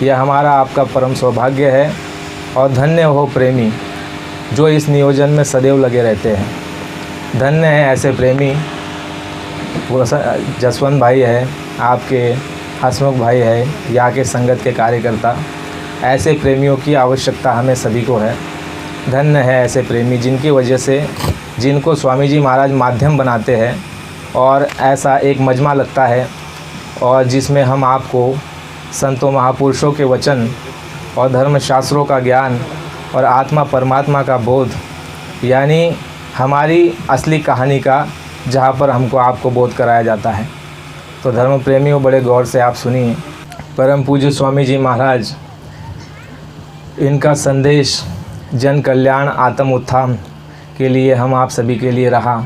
यह हमारा आपका परम सौभाग्य है और धन्य हो प्रेमी जो इस नियोजन में सदैव लगे रहते हैं। धन्य है ऐसे प्रेमी, जसवंत भाई है, आपके हसमुख भाई है, यहाँ के संगत के कार्यकर्ता। ऐसे प्रेमियों की आवश्यकता हमें सभी को है। धन्य है ऐसे प्रेमी जिनकी वजह से, जिनको स्वामी जी महाराज माध्यम बनाते हैं और ऐसा एक मजमा लगता है और जिसमें हम आपको संतों महापुरुषों के वचन और धर्मशास्त्रों का ज्ञान और आत्मा परमात्मा का बोध, यानी हमारी असली कहानी का जहाँ पर हमको आपको बोध कराया जाता है। तो धर्म प्रेमियों, बड़े गौर से आप सुनिए। परम पूज्य स्वामी जी महाराज, इनका संदेश जन कल्याण आत्म उत्थान के लिए हम आप सभी के लिए रहा।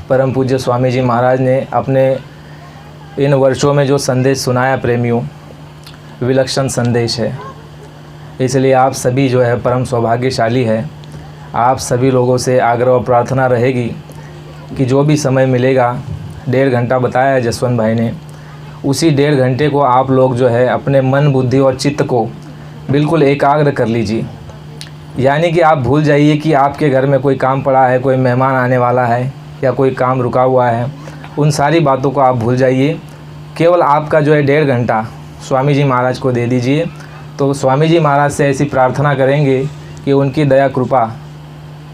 परम पूज्य स्वामी जी महाराज ने अपने इन वर्षों में जो संदेश सुनाया प्रेमियों, विलक्षण संदेश है। इसलिए आप सभी जो है परम सौभाग्यशाली है। आप सभी लोगों से आग्रह और प्रार्थना रहेगी कि जो भी समय मिलेगा, 1.5 घंटा बताया है जसवंत भाई ने, उसी 1.5 घंटे को आप लोग जो है अपने मन, बुद्धि और चित्त को बिल्कुल एकाग्र कर लीजिए। यानी कि आप भूल जाइए कि आपके घर में कोई काम पड़ा है, कोई मेहमान आने वाला है या कोई काम रुका हुआ है। उन सारी बातों को आप भूल जाइए। केवल आपका जो है 1.5 घंटा स्वामी जी महाराज को दे दीजिए। तो स्वामी जी महाराज से ऐसी प्रार्थना करेंगे कि उनकी दया कृपा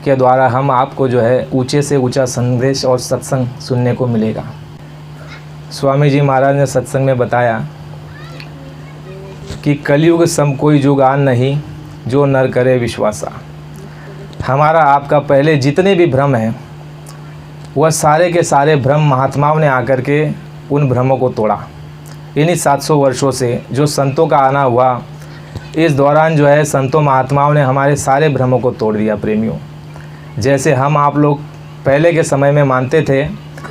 के द्वारा हम आपको जो है ऊंचे से ऊंचा संदेश और सत्संग सुनने को मिलेगा। स्वामी जी महाराज ने सत्संग में बताया कि कलयुग सम कोई जुग आन नहीं, जो नर करे विश्वासा। हमारा आपका पहले जितने भी भ्रम हैं, वह सारे के सारे भ्रम महात्माओं ने आकर के उन भ्रमों को तोड़ा। इन्हीं 700 वर्षों से जो संतों का आना हुआ, इस दौरान जो है संतों महात्माओं ने हमारे सारे भ्रमों को तोड़ दिया प्रेमियों। जैसे हम आप लोग पहले के समय में मानते थे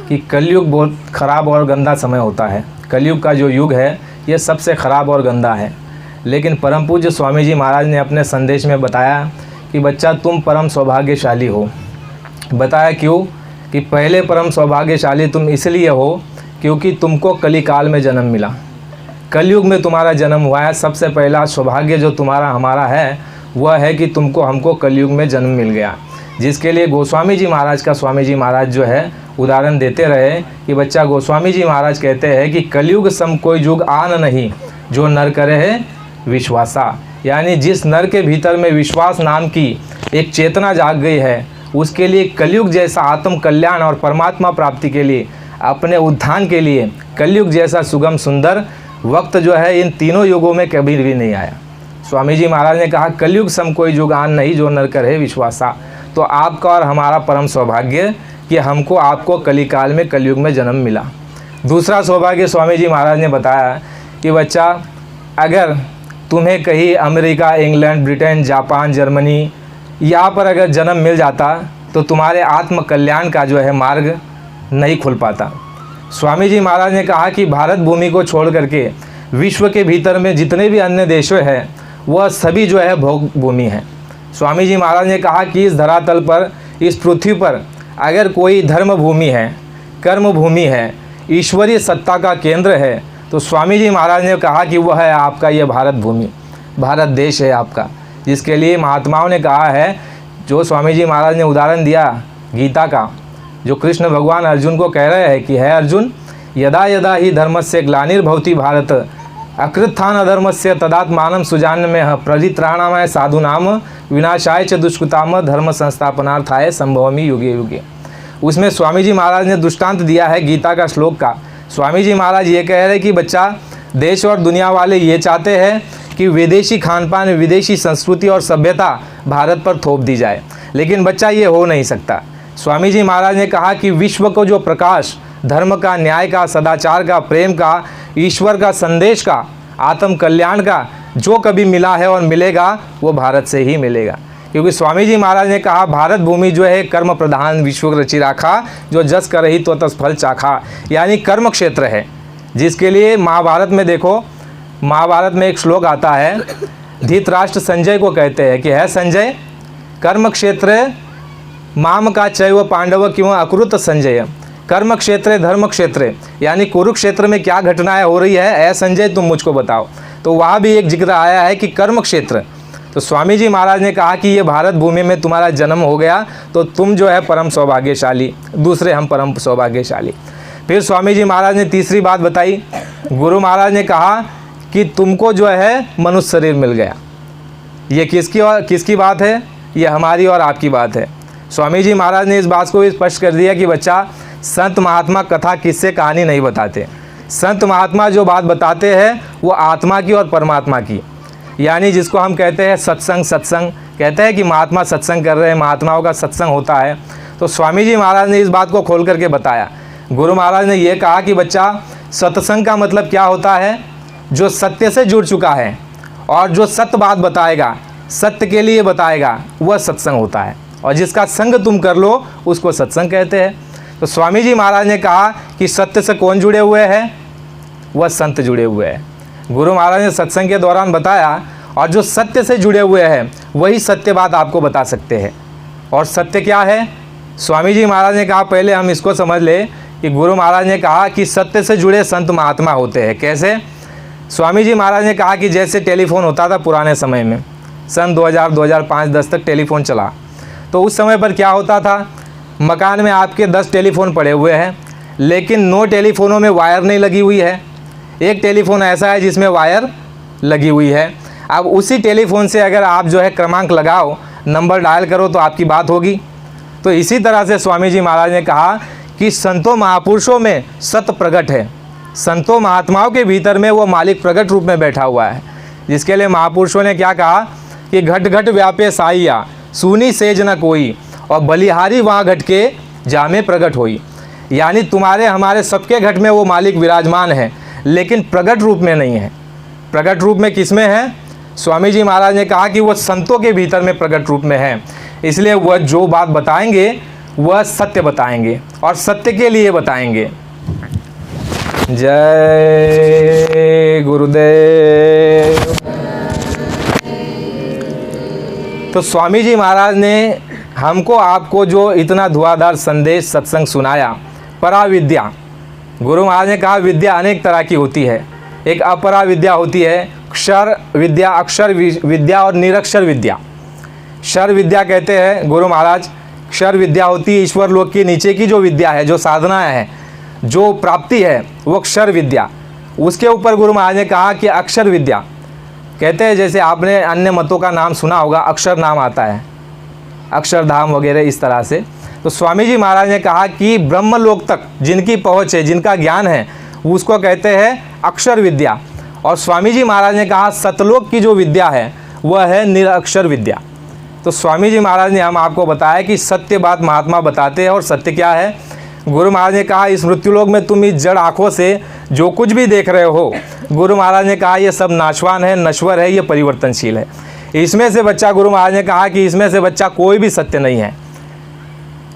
कि कलयुग बहुत ख़राब और गंदा समय होता है, कलयुग का जो युग है ये सबसे ख़राब और गंदा है। लेकिन परम पूज्य स्वामी जी महाराज ने अपने संदेश में बताया कि बच्चा तुम परम सौभाग्यशाली हो। बताया क्यों? कि पहले परम सौभाग्यशाली तुम इसलिए हो क्योंकि तुमको कलिकाल में जन्म मिला, कलयुग में तुम्हारा जन्म हुआ है। सबसे पहला सौभाग्य जो तुम्हारा हमारा है वह है कि तुमको हमको कलयुग में जन्म मिल गया, जिसके लिए गोस्वामी जी महाराज का स्वामी जी महाराज जो है उदाहरण देते रहे कि बच्चा, गोस्वामी जी महाराज कहते हैं कि कलयुग सम कोई युग आन नहीं, जो नर करे है विश्वासा। यानी जिस नर के भीतर में विश्वास नाम की एक चेतना जाग गई है, उसके लिए कलयुग जैसा आत्म कल्याण और परमात्मा प्राप्ति के लिए, अपने उत्थान के लिए कलयुग जैसा सुगम सुंदर वक्त जो है इन तीनों युगों में कभी भी नहीं आया। स्वामी जी महाराज ने कहा कलयुग सम कोई युग आन नहीं, जो नर करे विश्वासा। तो आपका और हमारा परम सौभाग्य कि हमको आपको कलिकाल में कलयुग में जन्म मिला। दूसरा सौभाग्य स्वामी जी महाराज ने बताया कि बच्चा, अगर तुम्हें कहीं America, England, Britain, Japan, Germany यहाँ पर अगर जन्म मिल जाता तो तुम्हारे आत्म कल्याण का जो है मार्ग नहीं खुल पाता। स्वामी जी महाराज ने कहा कि भारत भूमि को छोड़ करके विश्व के भीतर में जितने भी अन्य देशों हैं वह सभी जो है भोग भूमि है। स्वामी जी महाराज ने कहा कि इस धरातल पर, इस पृथ्वी पर अगर कोई धर्म भूमि है, कर्म भूमि है, ईश्वरीय सत्ता का केंद्र है, तो स्वामी जी महाराज ने कहा कि वह है आपका ये भारत भूमि, भारत देश है आपका। जिसके लिए महात्माओं ने कहा है, जो स्वामी जी महाराज ने उदाहरण दिया गीता का, जो कृष्ण भगवान अर्जुन को कह रहे हैं कि है अर्जुन, यदा यदा ही धर्मस्य ग्लानिर्भवति भारत अकृत्थान अधर्मस्य तदात्मानं सुजान्यमः परित्राणाय साधूनाम विनाशाय च दुष्कृताम धर्म संस्थापनार्थाय संभवामि युगे युगे। उसमें स्वामी जी महाराज ने दृष्टांत दिया है गीता का श्लोक का। स्वामी जी महाराज ये कह रहे हैं कि बच्चा, देश और दुनिया वाले ये चाहते हैं कि विदेशी खान पान, विदेशी संस्कृति और सभ्यता भारत पर थोप दी जाए, लेकिन बच्चा ये हो नहीं सकता। स्वामी जी महाराज ने कहा कि विश्व को जो प्रकाश धर्म का, न्याय का, सदाचार का, प्रेम का, ईश्वर का, संदेश का, आत्म कल्याण का जो कभी मिला है और मिलेगा वो भारत से ही मिलेगा। क्योंकि स्वामी जी महाराज ने कहा भारत भूमि जो है कर्म प्रधान विश्व रचि राखा, जो जस करहि तो तस फल चाखा, यानी कर्म क्षेत्र है। जिसके लिए महाभारत में देखो, महाभारत में एक श्लोक आता है, धृतराष्ट्र संजय को कहते हैं कि है संजय, कर्म क्षेत्र माम का चैव पांडव क्यों अकुरुत संजय। कर्म क्षेत्र धर्म क्षेत्र, यानी कुरुक्षेत्र में क्या घटनाएं हो रही है, ऐ संजय तुम मुझको बताओ। तो वहाँ भी एक जिक्र आया है कि कर्म क्षेत्र। तो स्वामी जी महाराज ने कहा कि ये भारत भूमि में तुम्हारा जन्म हो गया तो तुम जो है परम सौभाग्यशाली, दूसरे हम परम सौभाग्यशाली। फिर स्वामी जी महाराज ने तीसरी बात बताई। गुरु महाराज ने कहा कि तुमको जो है मनुष्य शरीर मिल गया। ये किसकी बात है? ये हमारी और आपकी बात है। स्वामी जी महाराज ने इस बात को भी स्पष्ट कर दिया कि बच्चा, संत महात्मा कथा किस्से कहानी नहीं बताते। संत महात्मा जो बात बताते हैं वो आत्मा की और परमात्मा की, यानी जिसको हम कहते हैं सत्संग। सत्संग कहते हैं कि महात्मा सत्संग कर रहे हैं, महात्माओं का सत्संग होता है। तो स्वामी जी महाराज ने इस बात को खोल करके बताया। गुरु महाराज ने ये कहा कि बच्चा, सत्संग का मतलब क्या होता है? जो सत्य से जुड़ चुका है और जो सत्य बात बताएगा, सत्य के लिए बताएगा, वह सत्संग होता है। और जिसका संग तुम कर लो उसको सत्संग कहते हैं। तो स्वामी जी महाराज ने कहा कि सत्य से कौन जुड़े हुए हैं? वह संत जुड़े हुए हैं। गुरु महाराज ने सत्संग के दौरान बताया, और जो सत्य से जुड़े हुए हैं वही सत्य बात आपको बता सकते हैं। और सत्य क्या है? स्वामी जी महाराज ने कहा, पहले हम इसको समझ ले कि गुरु महाराज ने कहा कि सत्य से जुड़े संत महात्मा होते हैं। कैसे? स्वामी जी महाराज ने कहा कि जैसे टेलीफोन होता था पुराने समय में, सन 2000, 2005, 10 तक टेलीफोन चला, तो उस समय पर क्या होता था? मकान में आपके 10 टेलीफोन पड़े हुए हैं, लेकिन 9 टेलीफोनों में वायर नहीं लगी हुई है। एक टेलीफोन ऐसा है जिसमें वायर लगी हुई है। अब उसी टेलीफोन से अगर आप जो है क्रमांक लगाओ, नंबर डायल करो तो आपकी बात होगी। तो इसी तरह से स्वामी जी महाराज ने कहा कि संतों महापुरुषों में सत्य प्रकट है। संतों महात्माओं के भीतर में वो मालिक प्रकट रूप में बैठा हुआ है, जिसके लिए महापुरुषों ने क्या कहा कि घट घट व्यापे साइया, सुनी सेज न कोई, और बलिहारी वहाँ घट के जामे प्रकट होई। यानी तुम्हारे हमारे सबके घट में वो मालिक विराजमान है, लेकिन प्रकट रूप में नहीं है। प्रकट रूप में किस में है? स्वामी जी महाराज ने कहा कि वह संतों के भीतर में प्रकट रूप में है। इसलिए वह जो बात बताएंगे वह सत्य बताएंगे और सत्य के लिए बताएंगे। जय गुरुदेव। तो स्वामी जी महाराज ने हमको आपको जो इतना धुआंधार संदेश सत्संग सुनाया, पराविद्या। गुरु महाराज ने कहा विद्या अनेक तरह की होती है। एक अपरा विद्या होती है, क्षर विद्या, अक्षर विद्या और निरक्षर विद्या। क्षर विद्या कहते हैं गुरु महाराज, क्षर विद्या होती है ईश्वर लोक के नीचे की जो विद्या है, जो साधनाएं है, जो प्राप्ति है, वो क्षर विद्या। उसके ऊपर गुरु महाराज ने कहा कि अक्षर विद्या कहते हैं, जैसे आपने अन्य मतों का नाम सुना होगा, अक्षर नाम आता है, अक्षरधाम वगैरह इस तरह से। तो स्वामी जी महाराज ने कहा कि ब्रह्मलोक तक जिनकी पहुँच है, जिनका ज्ञान है, उसको कहते हैं अक्षर विद्या। और स्वामी जी महाराज ने कहा सतलोक की जो विद्या है वह है निरक्षर विद्या। तो स्वामी जी महाराज ने हम आपको बताया कि सत्य बात महात्मा बताते हैं। और सत्य क्या है? गुरु महाराज ने कहा इस मृत्युलोक में तुम इस जड़ आँखों से जो कुछ भी देख रहे हो, गुरु महाराज ने कहा ये सब नाशवान है, नश्वर है, ये परिवर्तनशील है। इसमें से बच्चा, गुरु महाराज ने कहा कि इसमें से बच्चा कोई भी सत्य नहीं है।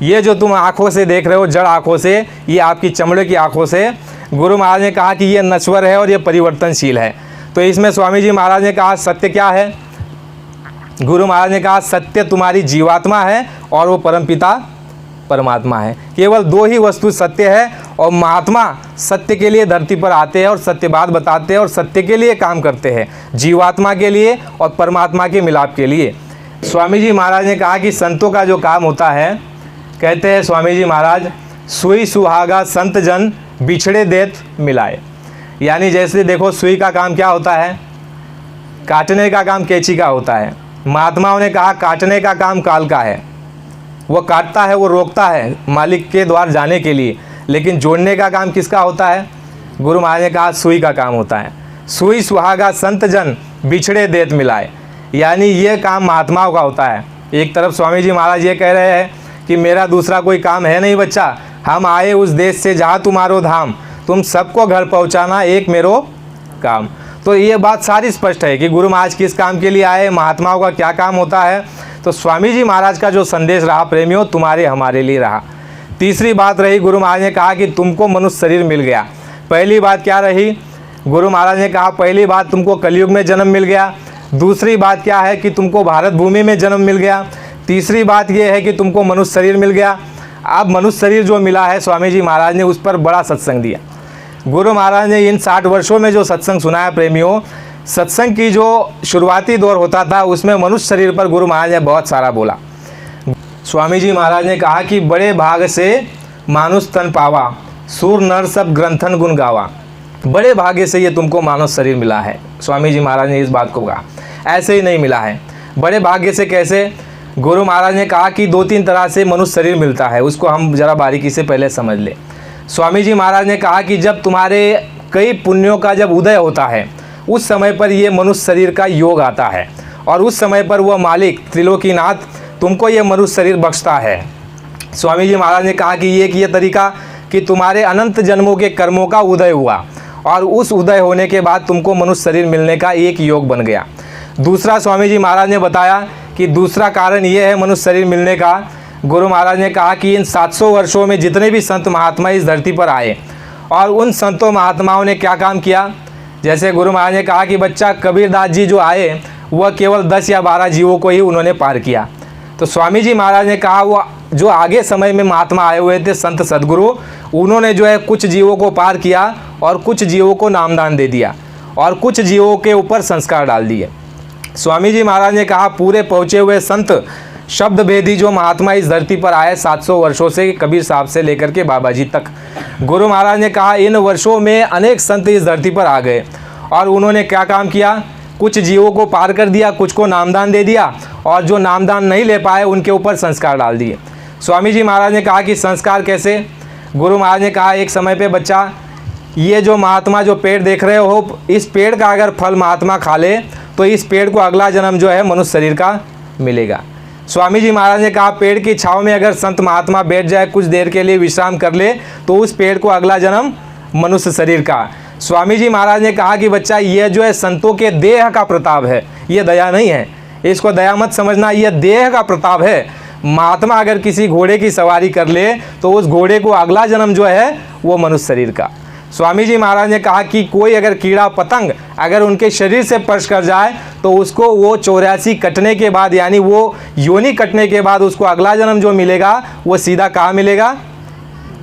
ये जो तुम आँखों से देख रहे हो, जड़ आँखों से, ये आपकी चमड़े की आँखों से, गुरु महाराज ने कहा कि ये नश्वर है और ये परिवर्तनशील है। तो इसमें स्वामी जी महाराज ने कहा सत्य क्या है? गुरु महाराज ने कहा सत्य तुम्हारी जीवात्मा है और वो परमपिता परमात्मा है। केवल 2 ही वस्तु सत्य है, और महात्मा सत्य के लिए धरती पर आते हैं और सत्य बात बताते हैं और सत्य के लिए काम करते हैं, जीवात्मा के लिए और परमात्मा के मिलाप के लिए। स्वामी जी महाराज ने कहा कि संतों का जो काम होता है, कहते हैं स्वामी जी महाराज, सुई सुहागा संत जन बिछड़े देत मिलाए। यानी जैसे देखो सुई का काम क्या होता है? काटने का काम कैंची का होता है। महात्माओं ने कहा काटने का काम काल का है, वो काटता है, वो रोकता है मालिक के द्वार जाने के लिए, लेकिन जोड़ने का काम किसका होता है? गुरु महाराज ने कहा सुई का काम होता है। सुई सुहागा संत जन बिछड़े देत मिलाए, यानी ये काम महात्माओं का होता है। एक तरफ स्वामी जी महाराज ये कह रहे हैं कि मेरा दूसरा कोई काम है नहीं बच्चा, हम आए उस देश से जहाँ तुम्हारो धाम, तुम सबको घर पहुँचाना एक मेरो काम। तो ये बात सारी स्पष्ट है कि गुरु महाराज किस काम के लिए आए, महात्माओं का क्या काम होता है। तो स्वामी जी महाराज का जो संदेश रहा प्रेमियों, तुम्हारे हमारे लिए रहा। तीसरी बात रही, गुरु महाराज ने कहा कि तुमको मनुष्य शरीर मिल गया। पहली बात क्या रही? गुरु महाराज ने कहा पहली बात तुमको कलयुग में जन्म मिल गया। दूसरी बात क्या है कि तुमको भारत भूमि में जन्म मिल गया। तीसरी बात ये है कि तुमको मनुष्य शरीर मिल गया। अब मनुष्य शरीर जो मिला है, स्वामी जी महाराज ने उस पर बड़ा सत्संग दिया। गुरु महाराज ने इन 60 वर्षों में जो सत्संग सुनाया प्रेमियों, सत्संग की जो शुरुआती दौर होता था उसमें मनुष्य शरीर पर गुरु महाराज ने बहुत सारा बोला। स्वामी जी महाराज ने कहा कि बड़े भाग से मानुष तन पावा, सूर नर सब ग्रंथन गुण गावा। बड़े भाग्य से ये तुमको मानव शरीर मिला है। स्वामी जी महाराज ने इस बात को कहा, ऐसे ही नहीं मिला है। बड़े भाग्य से कैसे? गुरु महाराज ने कहा कि 2-3 तरह से मनुष्य शरीर मिलता है, उसको हम ज़रा बारीकी से पहले समझ लें। स्वामी जी महाराज ने कहा कि जब तुम्हारे कई पुण्यों का जब उदय होता है उस समय पर ये मनुष्य शरीर का योग आता है और उस समय पर वह मालिक त्रिलोकीनाथ तुमको ये मनुष्य शरीर बख्शता है। स्वामी जी महाराज ने कहा कि ये तरीका कि तुम्हारे अनंत जन्मों के कर्मों का उदय हुआ और उस उदय होने के बाद तुमको मनुष्य शरीर मिलने का एक योग बन गया। दूसरा स्वामी जी महाराज ने बताया कि दूसरा कारण ये है मनुष्य शरीर मिलने का। गुरु महाराज ने कहा कि इन 700 वर्षों में जितने भी संत महात्मा इस धरती पर आए और उन संतों महात्माओं ने क्या काम किया। जैसे गुरु महाराज ने कहा कि बच्चा कबीरदास जी जो आए वह केवल 10 या 12 जीवों को ही उन्होंने पार किया। तो स्वामी जी महाराज ने कहा वो जो आगे समय में महात्मा आए हुए थे संत सदगुरु, उन्होंने जो है कुछ जीवों को पार किया और कुछ जीवों को नामदान दे दिया और कुछ जीवों के ऊपर संस्कार डाल दिए। स्वामी जी महाराज ने कहा पूरे पहुँचे हुए संत शब्द भेदी जो महात्मा इस धरती पर आए 700 वर्षों से, कबीर साहब से लेकर के बाबा जी तक, गुरु महाराज ने कहा इन वर्षों में अनेक संत इस धरती पर आ गए और उन्होंने क्या काम किया, कुछ जीवों को पार कर दिया, कुछ को नामदान दे दिया और जो नामदान नहीं ले पाए उनके ऊपर संस्कार डाल दिए। स्वामी जी महाराज ने कहा कि संस्कार कैसे? गुरु महाराज ने कहा एक समय पे बच्चा ये जो महात्मा जो पेड़ देख रहे हो, इस पेड़ का अगर फल महात्मा खा ले तो इस पेड़ को अगला जन्म जो है मनुष्य शरीर का मिलेगा। स्वामी जी महाराज ने कहा पेड़ की छाँव में अगर संत महात्मा बैठ जाए, कुछ देर के लिए विश्राम कर ले तो उस पेड़ को अगला जन्म मनुष्य शरीर का। स्वामी जी महाराज ने कहा कि बच्चा ये जो है संतों के देह का प्रताप है, ये दया नहीं है, इसको दया मत समझना, ये देह का प्रताप है। महात्मा अगर किसी घोड़े की सवारी कर ले तो उस घोड़े को अगला जन्म जो है वो मनुष्य शरीर का। स्वामी जी महाराज ने कहा कि कोई अगर कीड़ा पतंग अगर उनके शरीर से स्पर्श कर जाए तो उसको वो 84 कटने के बाद यानी वो योनि कटने के बाद उसको अगला जन्म जो मिलेगा वो सीधा कहाँ मिलेगा?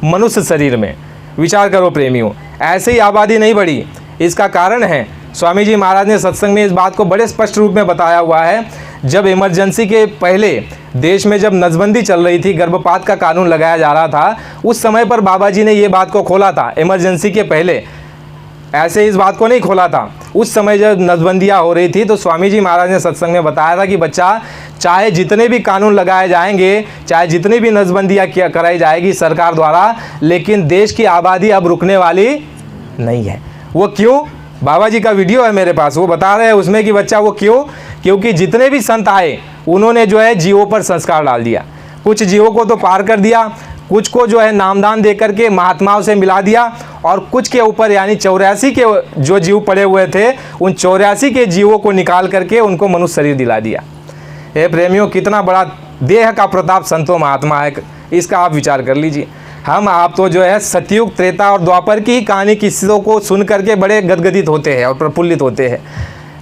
मनुष्य शरीर में। विचार करो प्रेमियों, ऐसे ही आबादी नहीं बढ़ी, इसका कारण है स्वामी जी महाराज ने सत्संग में इस बात को बड़े स्पष्ट रूप में बताया हुआ है। जब इमरजेंसी के पहले देश में जब नसबंदी चल रही थी, गर्भपात का कानून लगाया जा रहा था, उस समय पर बाबा जी ने ये बात को खोला था। इमरजेंसी के पहले ऐसे इस बात को नहीं खोला था। उस समय जब नसबंदियाँ हो रही थी तो स्वामी जी महाराज ने सत्संग में बताया था कि बच्चा चाहे जितने भी कानून लगाए जाएंगे, चाहे जितनी भी नसबंदियाँ कराई जाएगी सरकार द्वारा, लेकिन देश की आबादी अब रुकने वाली नहीं है। वो क्यों? बाबा जी का वीडियो है मेरे पास, वो बता रहे हैं उसमें कि बच्चा वो क्यों? क्योंकि जितने भी संत आए उन्होंने जो है जीवों पर संस्कार डाल दिया। कुछ जीवों को तो पार कर दिया, कुछ को जो है नामदान दे करके महात्माओं से मिला दिया और कुछ के ऊपर यानी 84 के जो जीव पड़े हुए थे उन 84 के जीवों को निकाल करके उनको मनुष्य शरीर दिला दिया। हे प्रेमियों, कितना बड़ा देह का प्रताप संतों महात्मा है, इसका आप विचार कर लीजिए। हम आप तो जो है सतयुग, त्रेता और द्वापर की ही कहानी किस्सों को सुन करके बड़े गदगदित होते हैं और प्रफुल्लित होते हैं,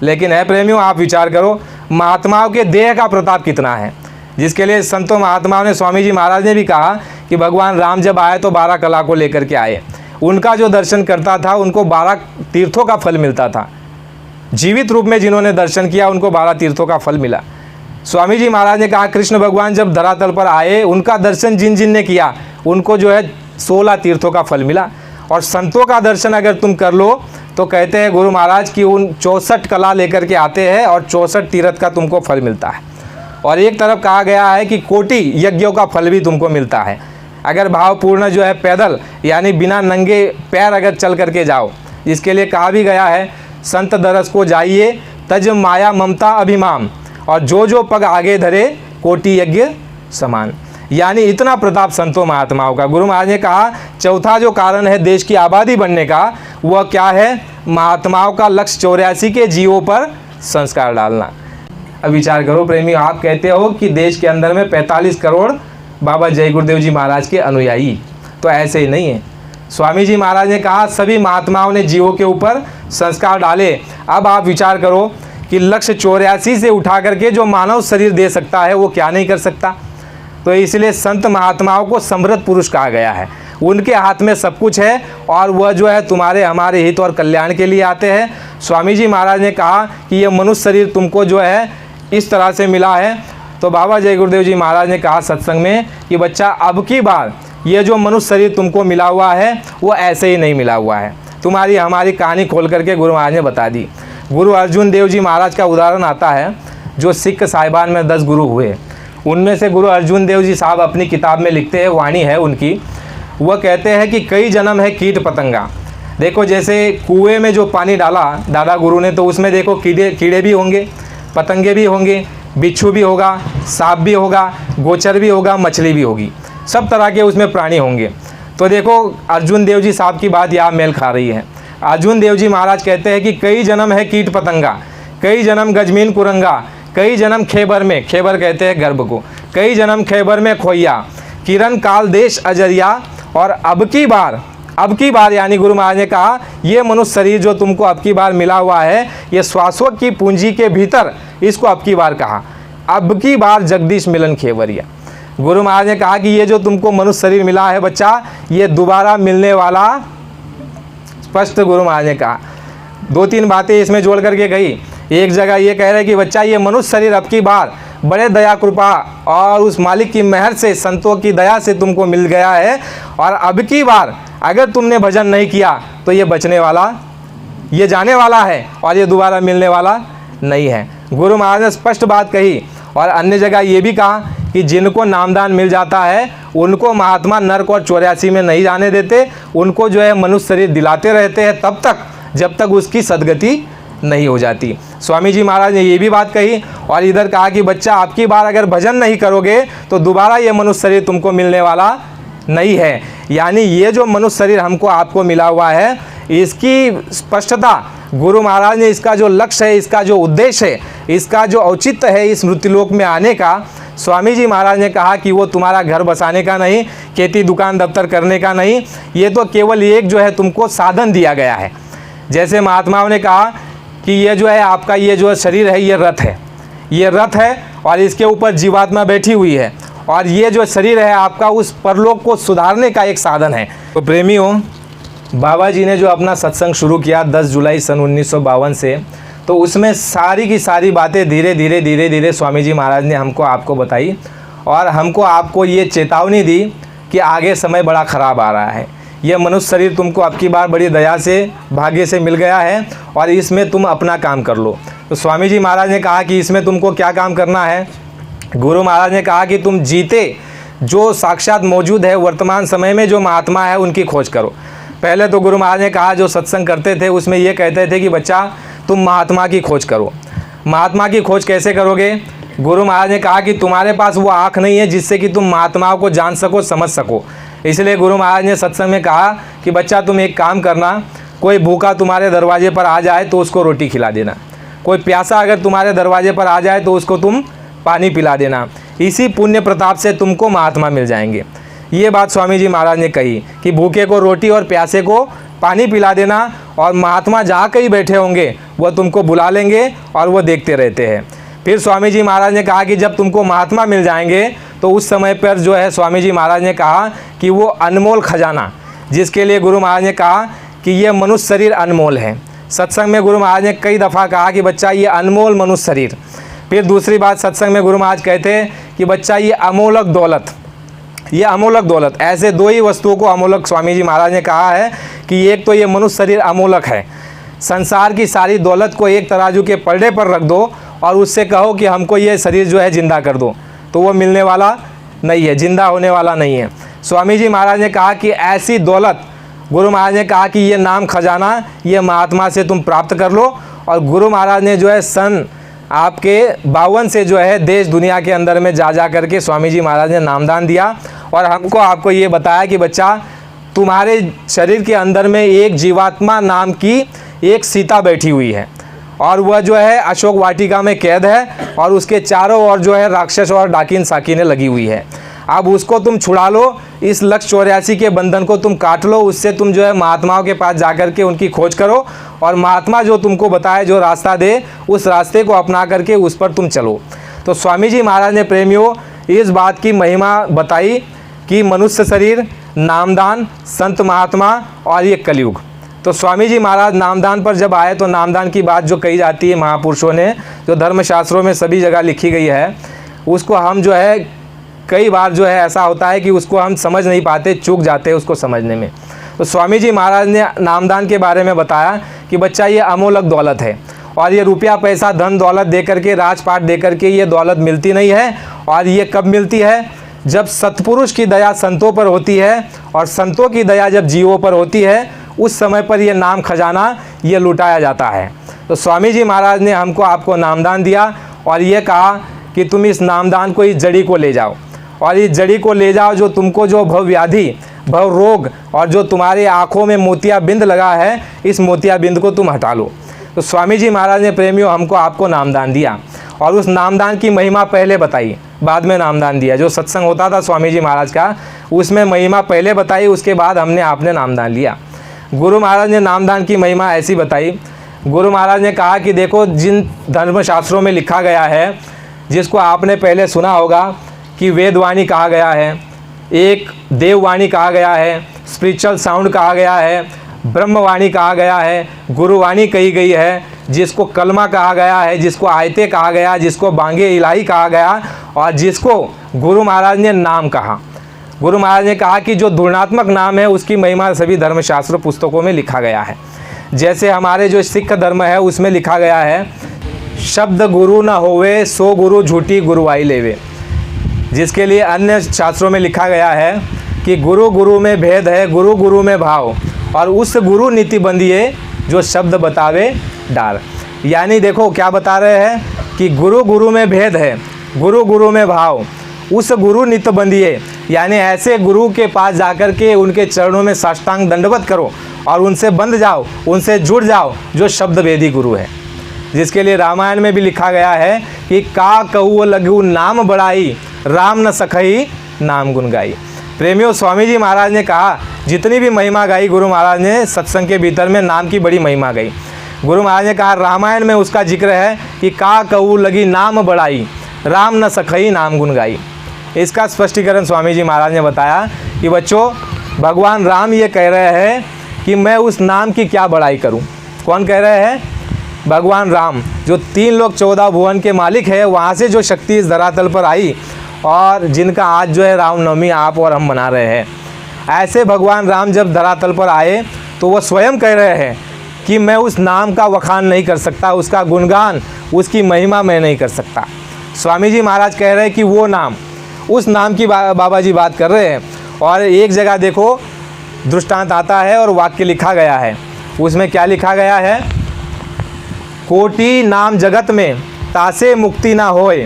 लेकिन है प्रेमियों आप विचार करो महात्माओं के देह का प्रताप कितना है, जिसके लिए संतों महात्माओं ने, स्वामी जी महाराज ने भी कहा कि भगवान राम जब आए तो 12 कला को लेकर के आए। उनका जो दर्शन करता था उनको 12 तीर्थों का फल मिलता था। जीवित रूप में जिन्होंने दर्शन किया उनको 12 तीर्थों का फल मिला। स्वामी जी महाराज ने कहा कृष्ण भगवान जब धरातल पर आए उनका दर्शन जिन जिन ने किया उनको जो है 16 तीर्थों का फल मिला। और संतों का दर्शन अगर तुम कर लो तो कहते हैं गुरु महाराज कि उन 64 कला लेकर के आते हैं और 64 तीर्थ का तुमको फल मिलता है। और एक तरफ कहा गया है कि कोटि यज्ञों का फल भी तुमको मिलता है अगर भावपूर्ण जो है पैदल यानी बिना नंगे पैर अगर चल करके जाओ। इसके लिए कहा भी गया है संत दरस को जाइए तज माया ममता अभिमान और जो जो पग आगे धरे कोटि यज्ञ समान। यानी इतना प्रताप संतों महात्माओं का। गुरु महाराज ने कहा चौथा जो कारण है देश की आबादी बढ़ने का वह क्या है? महात्माओं का लक्ष्य 84 के जीवों पर संस्कार डालना। अब विचार करो प्रेमी, आप कहते हो कि देश के अंदर में 45 करोड़ बाबा जय गुरुदेव जी महाराज के अनुयायी, तो ऐसे ही नहीं है। स्वामी जी महाराज ने कहा सभी महात्माओं ने जीवों के ऊपर संस्कार डाले। अब आप विचार करो कि लक्ष्य 84 से उठा करके जो मानव शरीर दे सकता है वो क्या नहीं कर सकता। तो इसलिए संत महात्माओं को समृद्ध पुरुष कहा गया है। उनके हाथ में सब कुछ है और वह जो है तुम्हारे हमारे हित और कल्याण के लिए आते हैं। स्वामी जी महाराज ने कहा कि यह मनुष्य शरीर तुमको जो है इस तरह से मिला है। तो बाबा जय गुरुदेव जी महाराज ने कहा सत्संग में कि बच्चा अब की बार ये जो मनुष्य शरीर तुमको मिला हुआ है वो ऐसे ही नहीं मिला हुआ है। तुम्हारी हमारी कहानी खोल करके गुरु महाराज ने बता दी। गुरु अर्जुन देव जी महाराज का उदाहरण आता है, जो सिख साहिबान में 10 गुरु हुए, उनमें से गुरु अर्जुन देव जी साहब अपनी किताब में लिखते हैं, वाणी है उनकी, वह कहते हैं कि कई जन्म है कीट पतंगा। देखो जैसे कुएं में जो पानी डाला दादा गुरु ने, तो उसमें देखो कीड़े भी होंगे, पतंगे भी होंगे, बिच्छू भी होगा, सांप भी होगा, गोचर भी होगा, मछली भी होगी, सब तरह के उसमें प्राणी होंगे। तो देखो अर्जुन देव जी साहब की बात यहाँ मेल खा रही है। अर्जुन देव जी महाराज कहते हैं कि कई जन्म है कीट पतंगा, कई जन्म गजमीन कुरंगा, कई जन्म खेबर में, खेबर कहते हैं गर्भ को, कई जन्म खेबर में खोइया, किरण काल देश अजरिया, और अब की बार यानी गुरु महाराज ने कहा ये मनुष्य शरीर जो तुमको अब की बार मिला हुआ है, ये श्वासों की पूंजी के भीतर, इसको अब की बार कहा, अब की बार जगदीश मिलन खेवरिया। गुरु महाराज ने कहा कि ये जो तुमको मनुष्य शरीर मिला है बच्चा, ये दोबारा मिलने वाला, स्पष्ट गुरु महाराज ने कहा। 2-3 बातें इसमें जोड़ करके गई। एक जगह ये कह रहे कि बच्चा ये मनुष्य शरीर अब की बार बड़े दया कृपा और उस मालिक की मेहर से, संतों की दया से तुमको मिल गया है, और अब की बार अगर तुमने भजन नहीं किया तो ये बचने वाला, ये जाने वाला है और ये दोबारा मिलने वाला नहीं है। गुरु महाराज ने स्पष्ट बात कही। और अन्य जगह ये भी कहा कि जिनको नामदान मिल जाता है उनको महात्मा नरक और 84 में नहीं जाने देते, उनको जो है मनुष्य शरीर दिलाते रहते हैं तब तक जब तक उसकी सदगति नहीं हो जाती। स्वामी जी महाराज ने ये भी बात कही। और इधर कहा कि बच्चा आपकी बार अगर भजन नहीं करोगे तो दोबारा ये मनुष्य शरीर तुमको मिलने वाला नहीं है। यानी ये जो मनुष्य शरीर हमको आपको मिला हुआ है, इसकी स्पष्टता गुरु महाराज ने, इसका जो लक्ष्य है, इसका जो उद्देश्य है, इसका जो औचित्य है इस मृत्युलोक में आने का, स्वामी जी महाराज ने कहा कि वो तुम्हारा घर बसाने का नहीं, खेती दुकान दफ्तर करने का नहीं, ये तो केवल एक जो है तुमको साधन दिया गया है। जैसे महात्माओं ने कहा कि ये जो है आपका ये जो शरीर है, ये रथ है, ये रथ है और इसके ऊपर जीवात्मा बैठी हुई है, और ये जो शरीर है आपका उस परलोक को सुधारने का एक साधन है। तो प्रेमियों, बाबा जी ने जो अपना सत्संग शुरू किया 10 जुलाई सन 1952 से, तो उसमें सारी की सारी बातें धीरे धीरे स्वामी जी महाराज ने हमको आपको बताई, और हमको आपको ये चेतावनी दी कि आगे समय बड़ा ख़राब आ रहा है। यह मनुष्य शरीर तुमको अब की बार बड़ी दया से, भाग्य से मिल गया है, और इसमें तुम अपना काम कर लो। तो स्वामी जी महाराज ने कहा कि इसमें तुमको क्या काम करना है। गुरु महाराज ने कहा कि तुम जीते जो साक्षात मौजूद है वर्तमान समय में जो महात्मा है उनकी खोज करो। पहले तो गुरु महाराज ने कहा जो सत्संग करते थे उसमें ये कहते थे कि बच्चा तुम महात्मा की खोज करो। महात्मा की खोज कैसे करोगे? गुरु महाराज ने कहा कि तुम्हारे पास वो आँख नहीं है जिससे कि तुम महात्माओं को जान सको, समझ सको। इसलिए गुरु महाराज ने सत्संग में कहा कि बच्चा तुम एक काम करना, कोई भूखा तुम्हारे दरवाजे पर आ जाए तो उसको रोटी खिला देना, कोई प्यासा अगर तुम्हारे दरवाजे पर आ जाए तो उसको तुम पानी पिला देना। इसी पुण्य प्रताप से तुमको महात्मा मिल जाएंगे। ये बात स्वामी जी महाराज ने कही कि भूखे को रोटी और प्यासे को पानी पिला देना, और महात्मा जहाँ कहीं बैठे होंगे वह तुमको बुला लेंगे और वो देखते रहते हैं। फिर स्वामी जी महाराज ने कहा कि जब तुमको महात्मा मिल जाएंगे तो उस समय पर जो है स्वामी जी महाराज ने कहा कि वो अनमोल खजाना, जिसके लिए गुरु महाराज ने कहा कि ये मनुष्य शरीर अनमोल है। सत्संग में गुरु महाराज ने कई दफ़ा कहा कि बच्चा ये अनमोल मनुष्य शरीर। फिर दूसरी बात सत्संग में गुरु महाराज कहते हैं कि बच्चा ये अमोलक दौलत, ये अमोलक दौलत, ऐसे दो ही वस्तुओं को अमोलक स्वामी जी महाराज ने कहा है कि एक तो ये मनुष्य शरीर अमोलक है। संसार की सारी दौलत को एक तराजू के पलड़े पर रख दो और उससे कहो कि हमको ये शरीर जो है ज़िंदा कर दो, तो वो मिलने वाला नहीं है, ज़िंदा होने वाला नहीं है। स्वामी जी महाराज ने कहा कि ऐसी दौलत, गुरु महाराज ने कहा कि ये नाम खजाना ये महात्मा से तुम प्राप्त कर लो। और गुरु महाराज ने जो है सन आपके 52 से जो है देश दुनिया के अंदर में जा करके स्वामी जी महाराज ने नामदान दिया, और हमको आपको ये बताया कि बच्चा तुम्हारे शरीर के अंदर में एक जीवात्मा नाम की एक सीता बैठी हुई है, और वह जो है अशोक वाटिका में कैद है, और उसके चारों ओर जो है राक्षस और डाकिन साकिनें लगी हुई है। अब उसको तुम छुड़ा लो, इस लक्ष्य 84 के बंधन को तुम काट लो, उससे तुम जो है महात्माओं के पास जा कर के उनकी खोज करो, और महात्मा जो तुमको बताए, जो रास्ता दे, उस रास्ते को अपना करके उस पर तुम चलो। तो स्वामी जी महाराज ने प्रेमियों इस बात की महिमा बताई कि मनुष्य शरीर नामदान, संत महात्मा और ये कलयुग। तो स्वामी जी महाराज नामदान पर जब आए तो नामदान की बात जो कही जाती है महापुरुषों ने, जो धर्मशास्त्रों में सभी जगह लिखी गई है, उसको हम जो है कई बार जो है ऐसा होता है कि उसको हम समझ नहीं पाते, चूक जाते हैं उसको समझने में। तो स्वामी जी महाराज ने नामदान के बारे में बताया कि बच्चा ये अमोलक दौलत है और ये रुपया पैसा धन दौलत दे करके, राजपाट दे करके ये दौलत मिलती नहीं है। और ये कब मिलती है? जब सत्पुरुष की दया संतों पर होती है और संतों की दया जब जीवों पर होती है, उस समय पर ये नाम खजाना ये लुटाया जाता है। तो स्वामी जी महाराज ने हमको आपको नामदान दिया और ये कहा कि तुम इस नामदान को, इस जड़ी को ले जाओ और इस जड़ी को ले जाओ जो तुमको जो भव व्याधि, भव रोग और जो तुम्हारी आँखों में मोतियाबिंद लगा है, इस मोतियाबिंद को तुम हटा लो। तो स्वामी जी महाराज ने प्रेमियों हमको आपको नामदान दिया और उस नामदान की महिमा पहले बताई, बाद में नामदान दिया। जो सत्संग होता था स्वामी जी महाराज का, उसमें महिमा पहले बताई, उसके बाद हमने आपने नामदान लिया। गुरु महाराज ने नामदान की महिमा ऐसी बताई। गुरु महाराज ने कहा कि देखो, जिन धर्मशास्त्रों में लिखा गया है, जिसको आपने पहले सुना होगा कि वेदवाणी कहा गया है, एक देववाणी कहा गया है, स्पिरिचुअल साउंड कहा गया है, ब्रह्मवाणी कहा गया है, गुरुवाणी कही गई है, जिसको कलमा कहा गया है, जिसको आयते कहा गया, जिसको बांगे इलाही कहा गया और जिसको गुरु महाराज ने नाम कहा। गुरु महाराज ने कहा कि जो धुरणात्मक नाम है उसकी महिमा सभी धर्मशास्त्र पुस्तकों में लिखा गया है। जैसे हमारे जो सिख धर्म है उसमें लिखा गया है, शब्द गुरु न होवे सो गुरु झूठी गुरुवाई लेवे। जिसके लिए अन्य शास्त्रों में लिखा गया है कि गुरु गुरु में भेद है, गुरु गुरु में भाव, और उस गुरु नीति बंदिए जो शब्द बतावे डार। यानी देखो क्या बता रहे हैं कि गुरु गुरु में भेद है, गुरु गुरु में भाव, उस गुरु नित्य बंदिए, यानी ऐसे गुरु के पास जाकर के उनके चरणों में साष्टांग दंडवत करो और उनसे बंध जाओ, उनसे जुड़ जाओ, जो शब्द वेदी गुरु है। जिसके लिए रामायण में भी लिखा गया है कि का कहू लघु नाम बड़ाई, राम न सखई नाम गुन गाई। प्रेमियों, स्वामी जी महाराज ने कहा जितनी भी महिमा गाई गुरु महाराज ने सत्संग के भीतर में, नाम की बड़ी महिमा गाई। गुरु महाराज ने कहा रामायण में उसका जिक्र है कि का कहू लगी नाम बड़ाई, राम न सखई नाम गुन गाई। इसका स्पष्टीकरण स्वामी जी महाराज ने बताया कि बच्चों, भगवान राम ये कह रहे हैं कि मैं उस नाम की क्या बड़ाई करूं। कौन कह रहे हैं? भगवान राम, जो 3 लोक 14 भुवन के मालिक है, वहाँ से जो शक्ति इस धरातल पर आई और जिनका आज जो है रामनवमी आप और हम मना रहे हैं। ऐसे भगवान राम जब धरातल पर आए तो वो स्वयं कह रहे हैं कि मैं उस नाम का वखान नहीं कर सकता, उसका गुणगान, उसकी महिमा मैं नहीं कर सकता। स्वामी जी महाराज कह रहे हैं कि वो नाम, उस नाम की बाबा जी बात कर रहे हैं। और एक जगह देखो दृष्टांत आता है और वाक्य लिखा गया है, उसमें क्या लिखा गया है? कोटि नाम जगत में तासे मुक्ति ना होए,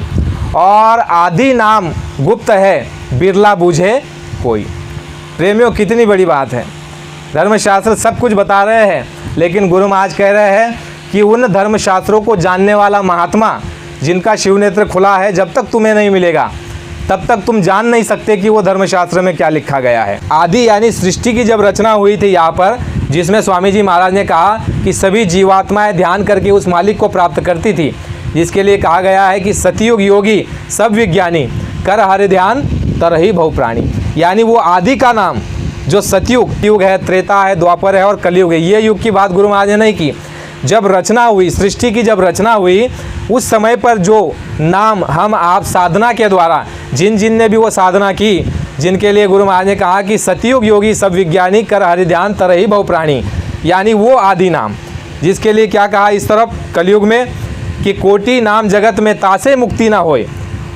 और आदि नाम गुप्त है बिरला बूझे कोई। प्रेमियों, कितनी बड़ी बात है। धर्मशास्त्र सब कुछ बता रहे हैं, लेकिन गुरु महाराज कह रहे हैं कि उन धर्मशास्त्रों को जानने वाला महात्मा, जिनका शिव नेत्र खुला है, जब तक तुम्हें नहीं मिलेगा तब तक तुम जान नहीं सकते कि वो धर्मशास्त्र में क्या लिखा गया है। आदि यानी सृष्टि की जब रचना हुई थी यहाँ पर, जिसमें स्वामी जी महाराज ने कहा कि सभी जीवात्माएं ध्यान करके उस मालिक को प्राप्त करती थी, जिसके लिए कहा गया है कि सतयुग योगी सब विज्ञानी कर हरि ध्यान तरही भव प्राणी। यानी वो आदि का नाम जो सतयुग है, त्रेता है, द्वापर है और कलयुग है, ये युग की बात गुरु महाराज ने नहीं की। जब रचना हुई, सृष्टि की जब रचना हुई, उस समय पर जो नाम हम आप साधना के द्वारा, जिन ने भी वो साधना की, जिनके लिए गुरु महाराज ने कहा कि सतयुग योगी सब विज्ञानी कर हरि ध्यान तरही भव प्राणी, यानी वो आदि नाम, जिसके लिए क्या कहा इस तरफ कलयुग में कि कोटि नाम जगत में तासे मुक्ति ना होए,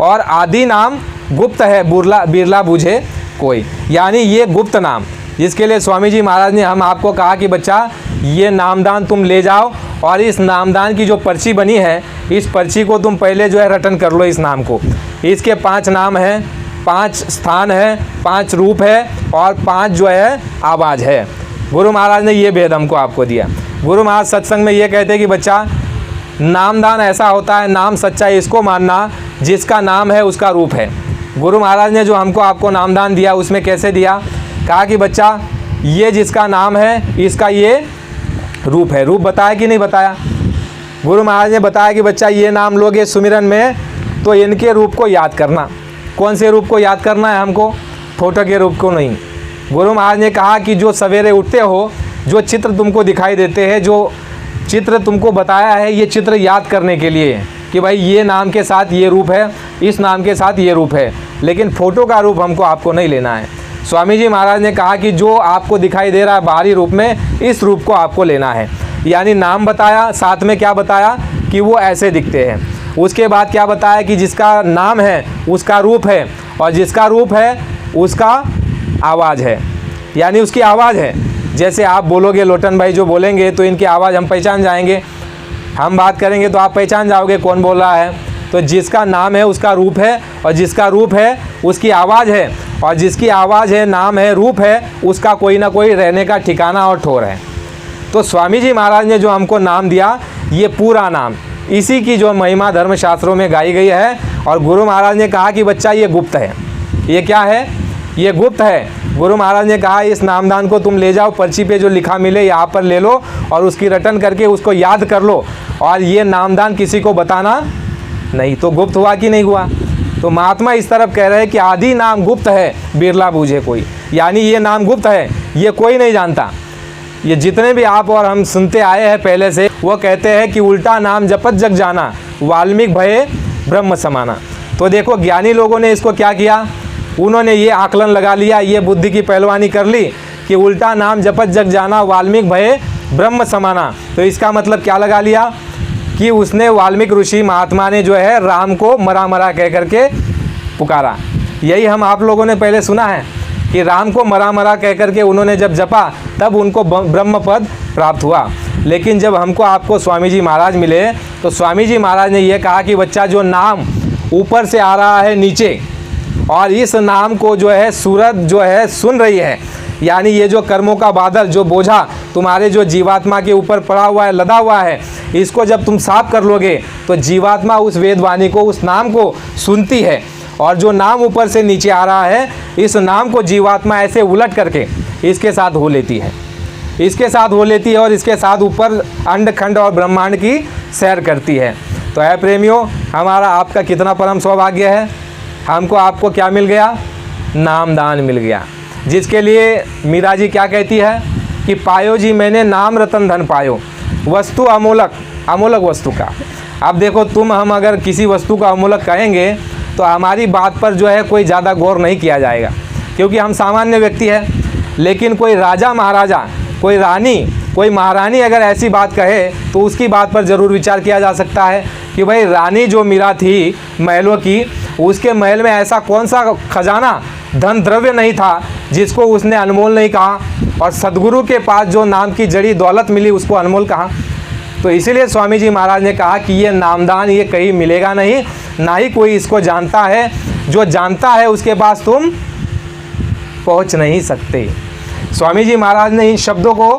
और आदि नाम गुप्त है बिरला बूझे कोई, यानी ये गुप्त नाम, जिसके लिए स्वामी जी महाराज ने हम आपको कहा कि बच्चा ये नामदान तुम ले जाओ और इस नामदान की जो पर्ची बनी है, इस पर्ची को तुम पहले जो है रटन कर लो। इस नाम को, इसके 5 नाम हैं, 5 स्थान है, 5 रूप है और 5 जो है आवाज़ है। गुरु महाराज ने ये भेद हमको आपको दिया। गुरु महाराज सत्संग में ये कहते हैं कि बच्चा, नामदान ऐसा होता है, नाम सच्चा इसको मानना जिसका नाम है उसका रूप है। गुरु महाराज ने जो हमको आपको नामदान दिया, उसमें कैसे दिया? कहा कि बच्चा, ये जिसका नाम है इसका ये रूप है। रूप बताया कि नहीं बताया? गुरु महाराज ने बताया कि बच्चा, ये नाम लोगे सुमिरन में तो इनके रूप को याद करना। कौन से रूप को याद करना है हमको? फोटो के रूप को नहीं, गुरु महाराज ने कहा कि जो सवेरे उठते हो, जो चित्र तुमको दिखाई देते हैं, जो चित्र तुमको बताया है, ये चित्र याद करने के लिए कि भाई ये नाम के साथ ये रूप है, इस नाम के साथ ये रूप है, लेकिन फ़ोटो का रूप हमको आपको नहीं लेना है। स्वामी जी महाराज ने कहा कि जो आपको दिखाई दे रहा है बाहरी रूप में, इस रूप को आपको लेना है। यानी नाम बताया, साथ में क्या बताया कि वो ऐसे दिखते हैं। उसके बाद क्या बताया कि जिसका नाम है उसका रूप है, और जिसका रूप है उसका आवाज़ है, यानी उसकी आवाज़ है। जैसे आप बोलोगे, लोटन भाई जो बोलेंगे तो इनकी आवाज़ हम पहचान जाएंगे, हम बात करेंगे तो आप पहचान जाओगे कौन बोल रहा है। तो जिसका नाम है उसका रूप है, और जिसका रूप है उसकी आवाज़ है, और जिसकी आवाज़ है, नाम है, रूप है, उसका कोई ना कोई रहने का ठिकाना और ठौर है। तो स्वामी जी महाराज ने जो हमको नाम दिया, ये पूरा नाम, इसी की जो महिमा धर्मशास्त्रों में गाई गई है। और गुरु महाराज ने कहा कि बच्चा ये गुप्त है। ये क्या है? ये गुप्त है। गुरु महाराज ने कहा इस नामदान को तुम ले जाओ, पर्ची पे जो लिखा मिले यहाँ पर ले लो, और उसकी रटन करके उसको याद कर लो, और ये नामदान किसी को बताना नहीं। तो गुप्त हुआ कि नहीं हुआ? तो महात्मा इस तरफ कह रहे हैं कि आदि नाम गुप्त है, बिरला बूझे कोई। यानी ये नाम गुप्त है, ये कोई नहीं जानता। ये जितने भी आप और हम सुनते आए हैं पहले से, वो कहते हैं कि उल्टा नाम जपत जग जाना, वाल्मीकि भये ब्रह्म समाना। तो देखो ज्ञानी लोगों ने इसको क्या किया, उन्होंने ये आकलन लगा लिया, ये बुद्धि की पहलवानी कर ली कि उल्टा नाम जपत जग जाना, वाल्मीकि भये ब्रह्म समाना। तो इसका मतलब क्या लगा लिया कि उसने, वाल्मीकि ऋषि महात्मा ने जो है राम को मरा मरा कह करके पुकारा। यही हम आप लोगों ने पहले सुना है कि राम को मरा मरा कह करके उन्होंने जब जपा, तब उनको ब्रह्म पद प्राप्त हुआ। लेकिन जब हमको आपको स्वामी जी महाराज मिले, तो स्वामी जी महाराज ने यह कहा कि बच्चा, जो नाम ऊपर से आ रहा है नीचे, और इस नाम को जो है सूरत जो है सुन रही है, यानी ये जो कर्मों का बादल, जो बोझा तुम्हारे जो जीवात्मा के ऊपर पड़ा हुआ है, लदा हुआ है, इसको जब तुम साफ कर लोगे तो जीवात्मा उस वेदवाणी को, उस नाम को सुनती है। और जो नाम ऊपर से नीचे आ रहा है, इस नाम को जीवात्मा ऐसे उलट करके इसके साथ हो लेती है, इसके साथ हो लेती है, और इसके साथ ऊपर अंड खंड और ब्रह्मांड की सैर करती है। तो है प्रेमियों, हमारा आपका कितना परम सौभाग्य है, हमको आपको क्या मिल गया? नामदान मिल गया, जिसके लिए मीरा जी क्या कहती है कि पायो जी मैंने नाम रतन धन पायो, वस्तु अमूलक, अमूलक वस्तु का। अब देखो, तुम हम अगर किसी वस्तु का अमूलक कहेंगे तो हमारी बात पर जो है कोई ज़्यादा गौर नहीं किया जाएगा, क्योंकि हम सामान्य व्यक्ति हैं। लेकिन कोई राजा महाराजा, कोई रानी, कोई महारानी अगर ऐसी बात कहे तो उसकी बात पर ज़रूर विचार किया जा सकता है कि भाई रानी जो मीरा थी महलों की, उसके महल में ऐसा कौन सा खजाना, धन द्रव्य नहीं था जिसको उसने अनमोल नहीं कहा, और सदगुरु के पास जो नाम की जड़ी दौलत मिली उसको अनमोल कहा। तो इसीलिए स्वामी जी महाराज ने कहा कि ये नामदान ये कहीं मिलेगा नहीं, ना ही कोई इसको जानता है। जो जानता है उसके पास तुम पहुंच नहीं सकते। स्वामी जी महाराज ने इन शब्दों को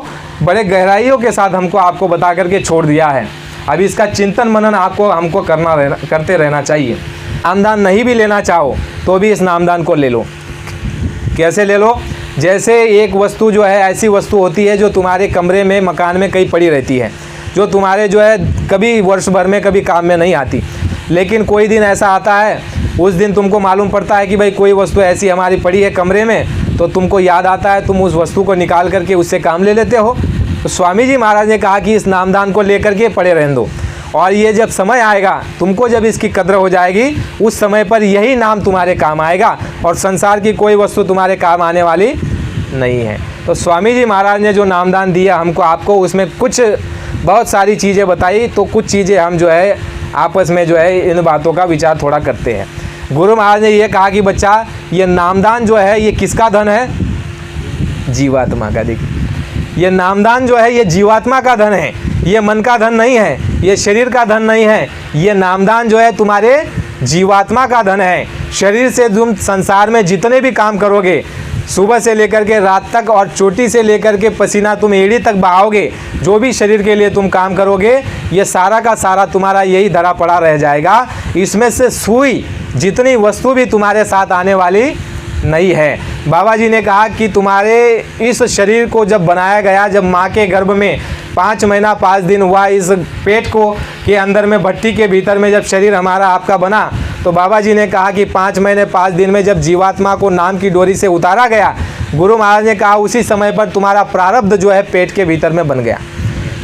बड़े गहराइयों के साथ हमको आपको बता करके छोड़ दिया है। अभी इसका चिंतन मनन आपको हमको करते रहना चाहिए। नामदान नहीं भी लेना चाहो तो भी इस नामदान को ले लो। कैसे ले लो? जैसे एक वस्तु जो है, ऐसी वस्तु होती है जो तुम्हारे कमरे में, मकान में कहीं पड़ी रहती है, जो तुम्हारे जो है कभी वर्ष भर में कभी काम में नहीं आती, लेकिन कोई दिन ऐसा आता है, उस दिन तुमको मालूम पड़ता है कि भाई कोई वस्तु ऐसी हमारी पड़ी है कमरे में, तो तुमको याद आता है, तुम उस वस्तु को निकाल करके उससे काम ले लेते हो। तो स्वामी जी महाराज ने कहा कि इस नामदान को लेकर के पड़े रहने दो, और ये जब समय आएगा, तुमको जब इसकी कद्र हो जाएगी, उस समय पर यही नाम तुम्हारे काम आएगा, और संसार की कोई वस्तु तुम्हारे काम आने वाली नहीं है। तो स्वामी जी महाराज ने जो नामदान दिया हमको आपको, उसमें कुछ बहुत सारी चीज़ें बताई, तो कुछ चीज़ें हम जो है आपस में जो है इन बातों का विचार थोड़ा करते हैं। गुरु महाराज ने ये कहा कि बच्चा, ये नामदान जो है ये किसका धन है? जीवात्मा का। देखिए, ये नामदान जो है ये जीवात्मा का धन है, ये मन का धन नहीं है, ये शरीर का धन नहीं है। ये नामदान जो है तुम्हारे जीवात्मा का धन है। शरीर से तुम संसार में जितने भी काम करोगे, सुबह से लेकर के रात तक, और चोटी से लेकर के पसीना तुम एड़ी तक बहाओगे, जो भी शरीर के लिए तुम काम करोगे, ये सारा का सारा तुम्हारा यही धरा पड़ा रह जाएगा। इसमें से सुई जितनी वस्तु भी तुम्हारे साथ आने वाली नहीं है। बाबा जी ने कहा कि तुम्हारे इस शरीर को जब बनाया गया, जब माँ के गर्भ में 5 महीना 5 दिन हुआ, इस पेट को के अंदर में, भट्टी के भीतर में जब शरीर हमारा आपका बना, तो बाबा जी ने कहा कि 5 महीने 5 दिन में जब जीवात्मा को नाम की डोरी से उतारा गया, गुरु महाराज ने कहा उसी समय पर तुम्हारा प्रारब्ध जो है पेट के भीतर में बन गया।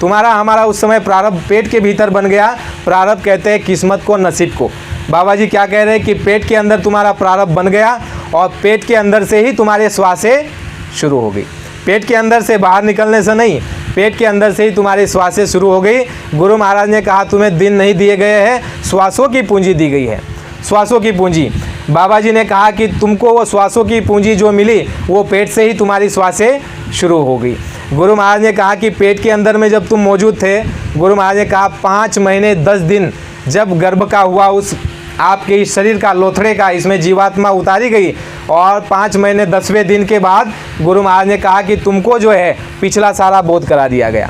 तुम्हारा हमारा उस समय प्रारब्ध पेट के भीतर बन गया। प्रारब्ध कहते हैं किस्मत को, नसीब को। बाबा जी क्या कह रहे हैं कि पेट के अंदर तुम्हारा प्रारब्ध बन गया और पेट के अंदर से ही तुम्हारे श्वासें शुरू हो गई। पेट के अंदर से बाहर निकलने से नहीं, पेट के अंदर से ही तुम्हारी श्वासें शुरू हो गई। गुरु महाराज ने कहा तुम्हें दिन नहीं दिए गए हैं, श्वासों की पूंजी दी गई है। श्वासों की पूंजी, बाबा जी ने कहा कि तुमको वो श्वासों की पूंजी जो मिली वो पेट से ही तुम्हारी श्वासें शुरू हो गई। गुरु महाराज ने कहा कि पेट के अंदर में जब तुम मौजूद थे, गुरु महाराज ने कहा 5 महीने 10 दिन जब गर्भ का हुआ, उस आपके इस शरीर का लोथड़े का इसमें जीवात्मा उतारी गई और 5 महीने 10वें दिन के बाद गुरु महाराज ने कहा कि तुमको जो है पिछला सारा बोध करा दिया गया।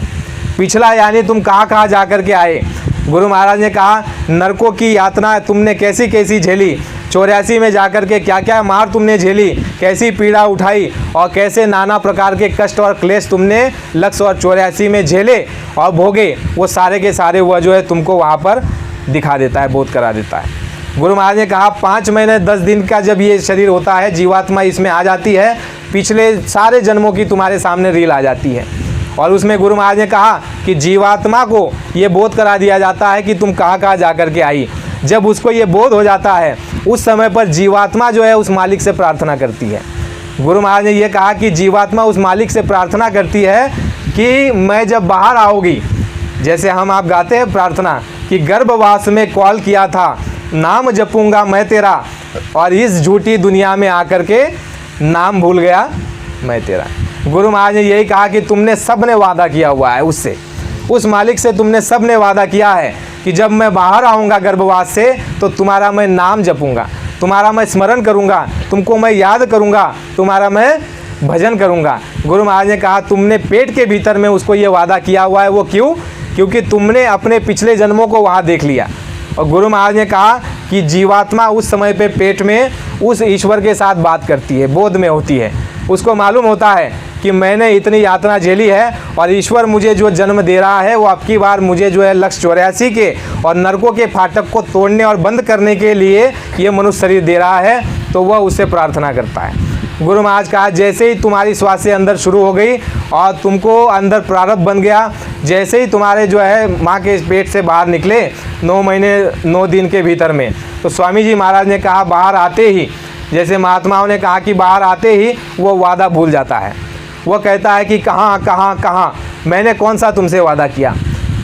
पिछला यानी तुम कहाँ कहाँ जा कर के आए। गुरु महाराज ने कहा नरकों की यातना तुमने कैसी कैसी झेली, 84 में जाकर के क्या क्या मार तुमने झेली, कैसी पीड़ा उठाई और कैसे नाना प्रकार के कष्ट और क्लेश तुमने लक्ष्य और 84 में झेले और भोगे, वो सारे के सारे वह जो है तुमको वहाँ पर दिखा देता है, बोध करा देता है। गुरु महाराज ने कहा 5 महीने 10 दिन का जब ये शरीर होता है, जीवात्मा इसमें आ जाती है, पिछले सारे जन्मों की तुम्हारे सामने रील आ जाती है और उसमें गुरु महाराज ने कहा कि जीवात्मा को ये बोध करा दिया जाता है कि तुम कहाँ कहाँ जा कर के आई। जब उसको ये बोध हो जाता है उस समय पर जीवात्मा जो है उस मालिक से प्रार्थना करती है। गुरु महाराज ने ये कहा कि जीवात्मा उस मालिक से प्रार्थना करती है कि मैं जब बाहर आओगी, जैसे हम आप गाते हैं प्रार्थना कि गर्भवास में कॉल किया था, नाम जपूंगा मैं तेरा और इस झूठी दुनिया में आकर के नाम भूल गया मैं तेरा। गुरु महाराज ने यही कहा कि तुमने सब ने वादा किया हुआ है उससे, उस मालिक से तुमने सब ने वादा किया है कि जब मैं बाहर आऊँगा गर्भवास से तो तुम्हारा मैं नाम जपूंगा, तुम्हारा मैं स्मरण करूँगा, तुमको मैं याद करूँगा, तुम्हारा मैं भजन करूँगा। गुरु महाराज ने कहा तुमने पेट के भीतर में उसको ये वादा किया हुआ है। वो क्यों? क्योंकि तुमने अपने पिछले जन्मों को वहाँ देख लिया। और गुरु महाराज ने कहा कि जीवात्मा उस समय पे पेट में उस ईश्वर के साथ बात करती है, बोध में होती है। उसको मालूम होता है कि मैंने इतनी यातना झेली है और ईश्वर मुझे जो जन्म दे रहा है वो अब की बार मुझे जो है लक्ष्य 84 के और नरकों के फाटक को तोड़ने और बंद करने के लिए ये मनुष्य शरीर दे रहा है, तो वह उससे प्रार्थना करता है। गुरु महाराज कहा जैसे ही तुम्हारी श्वासें अंदर शुरू हो गई और तुमको अंदर प्रारब्ध बन गया, जैसे ही तुम्हारे जो है माँ के पेट से बाहर निकले 9 महीने 9 दिन के भीतर में, तो स्वामी जी महाराज ने कहा बाहर आते ही, जैसे महात्माओं ने कहा कि बाहर आते ही वो वादा भूल जाता है। वो कहता है कि कहाँ कहाँ कहाँ मैंने कौन सा तुमसे वादा किया।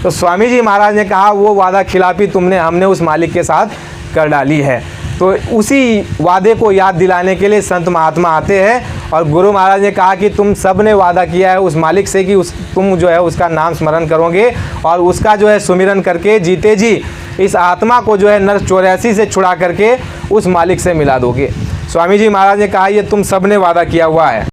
तो स्वामी जी महाराज ने कहा वो वादा खिलाफी तुमने हमने उस मालिक के साथ कर डाली है। तो उसी वादे को याद दिलाने के लिए संत महात्मा आते हैं और गुरु महाराज ने कहा कि तुम सब ने वादा किया है उस मालिक से कि तुम जो है उसका नाम स्मरण करोगे और उसका जो है सुमिरन करके जीते जी इस आत्मा को जो है नर 84 से छुड़ा करके उस मालिक से मिला दोगे। स्वामी जी महाराज ने कहा ये तुम सब ने वादा किया हुआ है।